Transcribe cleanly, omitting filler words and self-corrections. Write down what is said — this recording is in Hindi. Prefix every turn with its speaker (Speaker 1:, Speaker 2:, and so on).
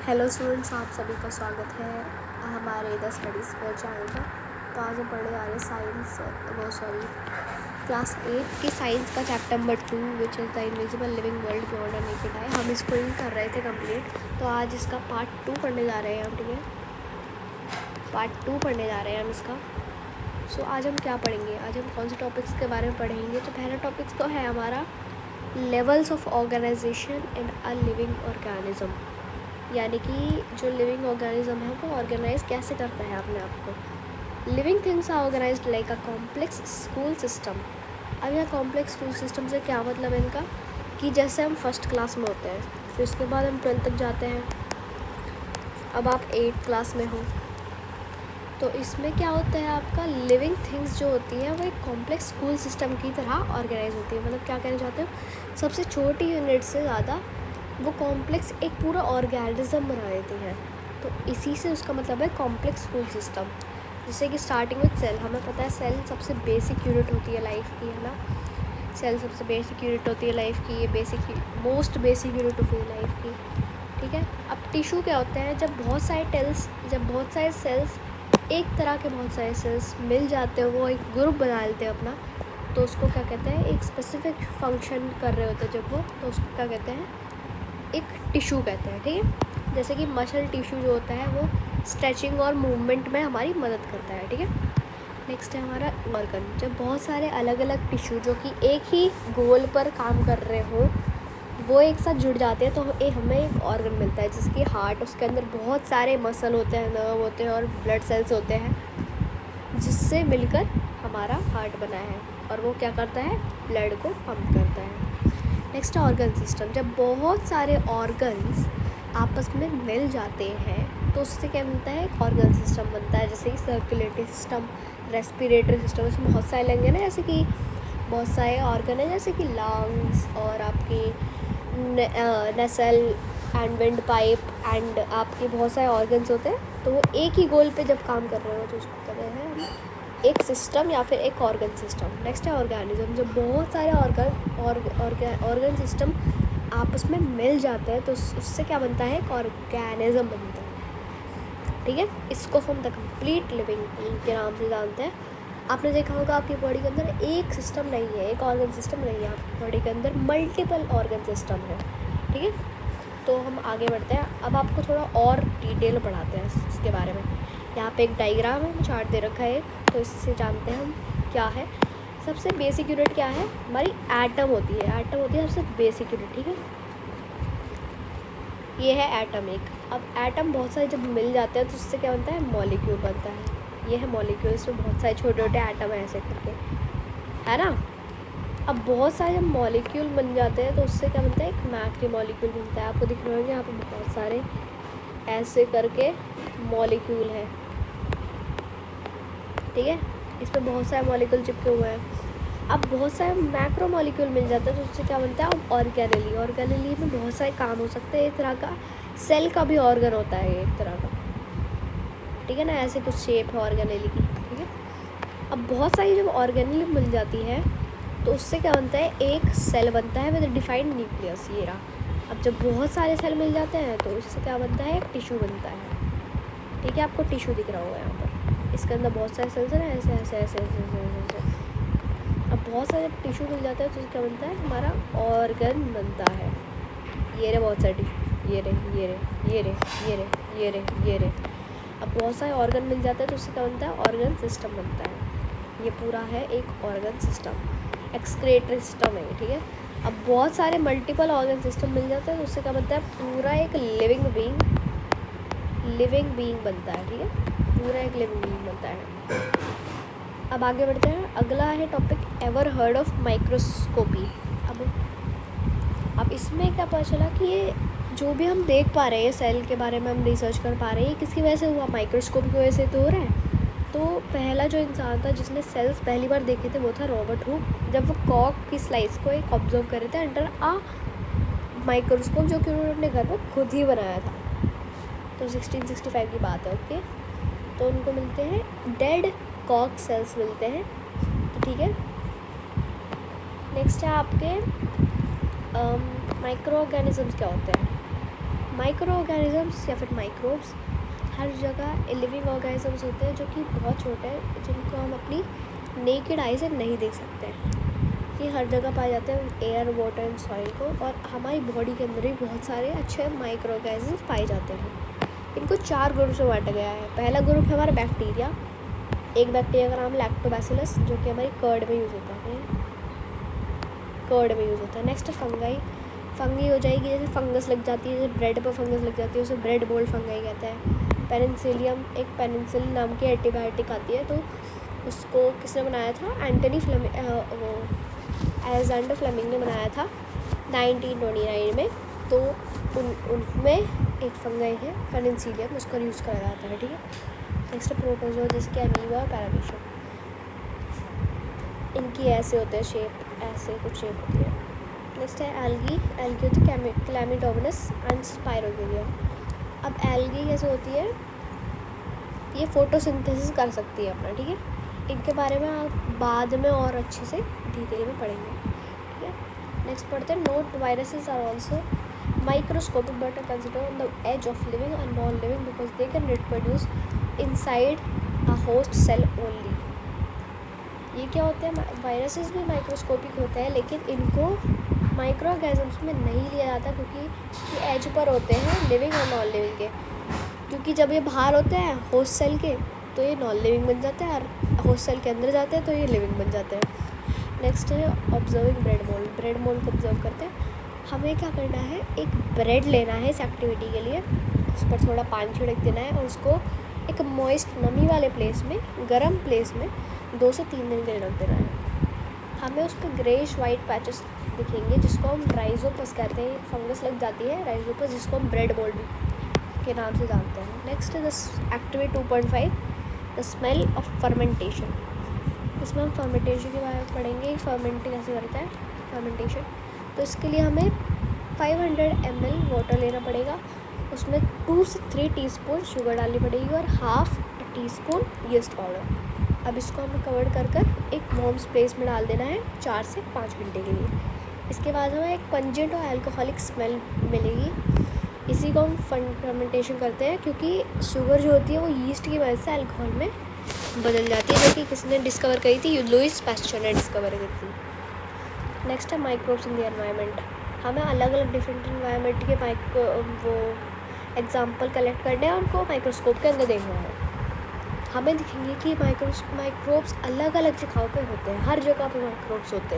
Speaker 1: हेलो स्टूडेंट्स, आप सभी का स्वागत है हमारे द स्टडीज़ पर चैनल पर। तो आज हम पढ़ने जा रहे हैं क्लास 8 की साइंस का chapter number 2 which is the invisible living world beyond a naked eye. हम इसको ही कर रहे थे कंप्लीट, तो आज इसका पार्ट 2 पढ़ने जा रहे हैं हम। ठीक है, पार्ट 2 पढ़ने जा रहे हैं हम इसका। सो आज हम क्या पढ़ेंगे, आज हम कौन से टॉपिक्स के बारे में पढ़ेंगे। तो पहला टॉपिक्स तो है हमारा levels of organization in a living organism, यानी कि जो लिविंग ऑर्गेनिज्म है वो ऑर्गेनाइज कैसे करता है अपने आप को। Living things are organized like a complex school system. अब यह कॉम्प्लेक्स स्कूल सिस्टम से क्या मतलब है इनका, कि जैसे हम फर्स्ट क्लास में होते हैं, फिर उसके बाद हम 12th तक जाते हैं। अब आप 8th क्लास में हो, तो इसमें क्या होता है, आपका लिविंग थिंग्स जो होती है वो एक कॉम्प्लेक्स स्कूल सिस्टम की तरह ऑर्गेनाइज होती है। मतलब क्या कहना चाहते हो, सबसे छोटी यूनिट से ज़्यादा वो कॉम्प्लेक्स एक पूरा ऑर्गेनिज्म बना देती है। तो इसी से उसका मतलब है कॉम्प्लेक्स स्कूल सिस्टम। जैसे कि स्टार्टिंग विद सेल, हमें पता है सेल सबसे बेसिक यूनिट होती है लाइफ की, है ना। सेल सबसे बेसिक यूनिट होती है लाइफ की, ये मोस्ट बेसिक यूनिट होती है लाइफ की। ठीक है, अब टिश्यू क्या होते हैं, जब बहुत सारे सेल्स एक तरह के बहुत सारे सेल्स मिल जाते हैं, वो एक ग्रुप बना लेते हैं अपना, तो उसको क्या कहते हैं, एक स्पेसिफिक फंक्शन कर रहे होते हैं जब वो, तो उसको क्या कहते हैं, एक टिश्यू कहते हैं। ठीक है, जैसे कि मसल टिश्यू जो होता है वो स्ट्रेचिंग और मूवमेंट में हमारी मदद करता है। ठीक है, नेक्स्ट है हमारा ऑर्गन। जब बहुत सारे अलग अलग टिश्यू जो कि एक ही गोल पर काम कर रहे हो वो एक साथ जुड़ जाते हैं, तो हमें एक ऑर्गन मिलता है, जैसे कि हार्ट। उसके अंदर बहुत सारे मसल होते हैं, नर्व होते हैं और ब्लड सेल्स होते हैं, जिससे मिलकर हमारा हार्ट बना है, और वो क्या करता है, ब्लड को पंप करता है। Next organ system. जब बहुत सारे ऑर्गन्स आपस में मिल जाते हैं तो उससे क्या बनता है, एक ऑर्गन सिस्टम बनता है। जैसे कि सर्कुलेटरी सिस्टम, रेस्पिरेटरी सिस्टम, इसमें बहुत सारे लंग हैं ना, जैसे कि बहुत सारे ऑर्गन है, जैसे कि लंग्स और आपकी नसल एंड विंड पाइप एंड आपके बहुत सारे ऑर्गन्स होते हैं। तो वो एक ही गोल पे जब काम कर रहे हो तो उसको कहते हैं हम एक सिस्टम या फिर एक ऑर्गन सिस्टम। नेक्स्ट है ऑर्गेनिज्म। जब बहुत सारे ऑर्गन सिस्टम आपस में मिल जाते हैं तो उससे क्या बनता है, एक ऑर्गेनिज्म बनता है। ठीक है, इसको हम द कंप्लीट लिविंग के नाम से जानते हैं। आपने देखा होगा आपकी बॉडी के अंदर एक सिस्टम नहीं है, एक ऑर्गन सिस्टम नहीं है, आपकी बॉडी के अंदर मल्टीपल ऑर्गन सिस्टम है। ठीक है, तो हम आगे बढ़ते हैं। अब आपको थोड़ा और डिटेल पढ़ाते हैं इसके बारे में। यहाँ पे एक डायग्राम है, चार्ट दे रखा है, तो इससे जानते हैं हम क्या है। सबसे बेसिक यूनिट क्या है, हमारी एटम होती है। एटम होती है सबसे बेसिक यूनिट। ठीक है, ये है एटम एक। अब एटम बहुत सारे जब मिल जाते हैं तो उससे क्या बनता है, मॉलिक्यूल बनता है। ये है मॉलिक्यूल, इसमें बहुत सारे छोटे छोटे एटम है ऐसे करके, है ना। अब बहुत सारे जब मॉलिक्यूल बन जाते हैं तो उससे क्या बनता है, एक मैक्रो मॉलिक्यूल बनता है। आपको दिख रहे होंगे यहाँ पे बहुत सारे ऐसे करके मॉलिक्यूल है। ठीक है, इस पर बहुत सारे मॉलिक्यूल चिपके हुए हैं। अब बहुत सारे मैक्रो मॉलिक्यूल मिल जाते हैं तो उससे क्या बनता है, अब ऑर्गेनेली। ऑर्गेनेली में बहुत सारे काम हो सकते हैं, एक तरह का सेल का भी ऑर्गन होता है एक तरह का। ठीक है ना, ऐसे कुछ शेप है ऑर्गेनेली की। ठीक है, अब बहुत सारी जब ऑर्गेनेली मिल जाती है तो उससे क्या बनता है, एक सेल बनता है विद डिफाइंड न्यूक्लियस। ये रहा। अब जब बहुत सारे सेल मिल जाते हैं तो उससे क्या बनता है, एक टिश्यू बनता है। ठीक है, आपको टिश्यू दिख रहा होगा यहाँ पर, इसके अंदर बहुत सारे सेल्स हैं ना, ऐसे ऐसे ऐसे ऐसे ऐसे ऐसे। अब बहुत सारे टिश्यू मिल जाते हैं तो क्या बनता है, हमारा ऑर्गन बनता है। ये रहे बहुत सारे टिश्यू, ये रहे ये रहे ये रहे ये रहे ये रहे ये रहे। अब बहुत सारे ऑर्गन मिल जाते हैं तो उससे क्या बनता है, ऑर्गन सिस्टम बनता है। ये पूरा है एक ऑर्गन सिस्टम, एक्सक्रीटरी सिस्टम है। ठीक है, अब बहुत सारे मल्टीपल ऑर्गन सिस्टम मिल जाते हैं तो उससे क्या बनता है, पूरा एक लिविंग बीइंग बनता है। ठीक है, पूरा एक लिविंग बीइंग बनता है। अब आगे बढ़ते हैं, अगला है topic, ever heard of microscopy. अब इसमें क्या पता चला कि ये जो भी हम देख पा रहे हैं सेल के बारे में हम रिसर्च कर पा रहे हैं, ये किसकी वजह से हुआ, माइक्रोस्कोप की वजह से तो हो रहा है। तो पहला जो इंसान था जिसने सेल्स पहली बार देखे थे वो था रॉबर्ट हुक। जब वो कॉक की स्लाइस को एक ऑब्जर्व कर रहे थे अंडर आ माइक्रोस्कोप, जो कि उन्होंने अपने घर में खुद ही बनाया था। तो 1665 की बात है। ओके, तो उनको मिलते हैं डेड कॉक सेल्स मिलते हैं। तो ठीक है, नेक्स्ट है आपके माइक्रो ऑर्गेनिजम्स क्या होते हैं। माइक्रो ऑर्गेनिजम्स या फिर माइक्रोब्स हर जगह लिविंग ऑर्गेनिजम्स होते हैं जो कि बहुत छोटे हैं, जिनको हम अपनी नेकेड आई से नहीं देख सकते हैं। ये हर जगह पाए जाते हैं, एयर, वाटर एंड सॉइल को, और हमारी बॉडी के अंदर भी बहुत सारे अच्छे माइक्रो ऑर्गेनिजम्स पाए जाते हैं। इनको 4 ग्रुप्स में बांटा गया है। पहला ग्रुप है हमारा बैक्टीरिया। एक बैक्टीरिया का नाम लैक्टोबैसिलस, जो कि हमारी कर्ड में यूज़ होता है। नेक्स्ट है फंगी हो जाएगी, जैसे फंगस लग जाती है, जैसे ब्रेड पर फंगस लग जाती है उसे ब्रेड मोल्ड फंगाई कहते हैं। पेनिसिलियम, एक पेनिसिलिन नाम की एंटीबायोटिक आती है, तो उसको किसने बनाया था? अलेक्जेंडर फ्लेमिंग ने बनाया था 1929 में। तो उनमें एक फंगाई है पेनिसिलियम, उसका यूज़ करा जाता है। ठीक है। नेक्स्ट प्रोटोजोआ, जिसके अमीबा और पैरामीशियम, इनकी ऐसे होते हैं शेप, ऐसे कुछ शेप होती है। नेक्स्ट है एल्गी होती है क्लैमिडोमोनास एंड स्पाइरोगेरिया। अब एल्गी कैसे होती है? ये फोटोसिंथेसिस कर सकती है अपना। ठीक है। इनके बारे में आप बाद में और अच्छे से डिटेल में पढ़ेंगे। ठीक है। नेक्स्ट पढ़ते हैं note viruses are also microscopic but are considered on the edge of living and non living because they can reproduce inside a host cell only. ये क्या होते हैं? वायरसेस भी माइक्रोस्कोपिक होते हैं, लेकिन इनको माइक्रो ऑर्गेनिजम्स में नहीं लिया जाता क्योंकि ये एज पर होते हैं लिविंग और नॉन लिविंग के। क्योंकि जब ये बाहर होते हैं होस्ट सेल के तो ये नॉन लिविंग बन जाते हैं, और होस्ट सेल के अंदर जाते हैं तो ये लिविंग बन जाते हैं। नेक्स्ट है ऑब्जर्विंग ब्रेड मोल्ड को ऑब्जर्व करते हैं। हमें क्या करना है? एक ब्रेड लेना है इस एक्टिविटी के लिए, उस पर थोड़ा पानी छिड़क देना है और उसको एक मॉइस्ट नमी वाले प्लेस में, गर्म प्लेस में 2 से 3 दिन के लिए रख देना है। हमें उस पर ग्रेइश वाइट पैचेस दिखेंगे, जिसको हम राइजोपस कहते हैं। फंगस लग जाती है राइजोपस, जिसको हम ब्रेड मोल्ड के नाम से जानते हैं। नेक्स्ट है activity 2.5 the smell of fermentation. इसमें हम फर्मेंटेशन के बारे में पढ़ेंगे, फर्मेंट कैसे करता है फर्मेंटेशन। तो इसके लिए हमें 500 ml वाटर लेना पड़ेगा, उसमें 2 से 3 टीस्पून शुगर डालनी पड़ेगी और ½ टीस्पून यीस्ट पाउडर। अब इसको हमें कवर कर एक वार्म स्पेस में डाल देना है 4 से 5 घंटे के लिए। इसके बाद हमें एक पंजेंट और अल्कोहलिक स्मेल मिलेगी। इसी को हम फर्मेंटेशन करते हैं, क्योंकि शुगर जो होती है वो यीस्ट की वजह से अल्कोहल में बदल जाती है, जो कि किसने डिस्कवर करी थी? लुइस पास्चर ने डिस्कवर करी थी। नेक्स्ट है माइक्रोब्स इन द एनवायरनमेंट। हमें अलग अलग डिफरेंट एनवायरनमेंट के वो एग्जाम्पल कलेक्ट करने हैं, उनको माइक्रोस्कोप के अंदर देखना है। हमें दिखेंगे कि माइक्रोब्स अलग अलग जगहों पे होते हैं, हर जगह पे माइक्रोब्स होते हैं।